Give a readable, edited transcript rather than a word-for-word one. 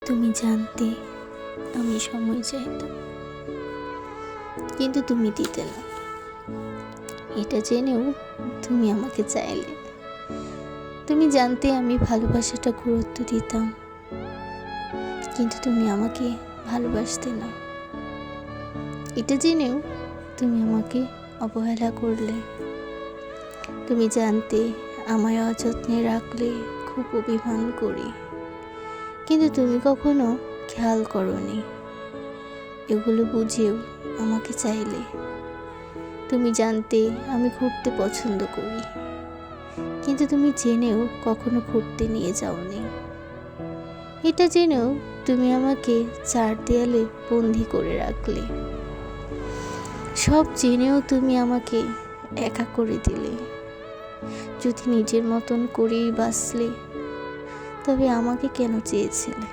তুমি জানতে আমি সময় চাইতাম, কিন্তু তুমি দিতে না। এটা জেনেও তুমি আমাকে চাইলে। তুমি জানতে আমি ভালোবাসাটা গুরুত্ব দিতাম, কিন্তু তুমি আমাকে ভালোবাসতে না। এটা জেনেও তুমি আমাকে অবহেলা করলে। তুমি জানতে আমায় অযত্নে রাখলে খুব অভিমান করি, কিন্তু তুমি কখনো খেয়াল করোনি। এগুলো বুঝেও আমাকে চাইলে। তুমি জানতে আমি ঘুরতে পছন্দ করি, কিন্তু তুমি জেনেও কখনো ঘুরতে নিয়ে যাওনি। এটা জেনেও তুমি আমাকে চার দেয়ালে বন্দি করে রাখলে। সব জেনেও তুমি আমাকে একা করে দিলে। যদি নিজের মতন করেই বাঁচলে, তবে আমাকে কেন চেয়েছিলে?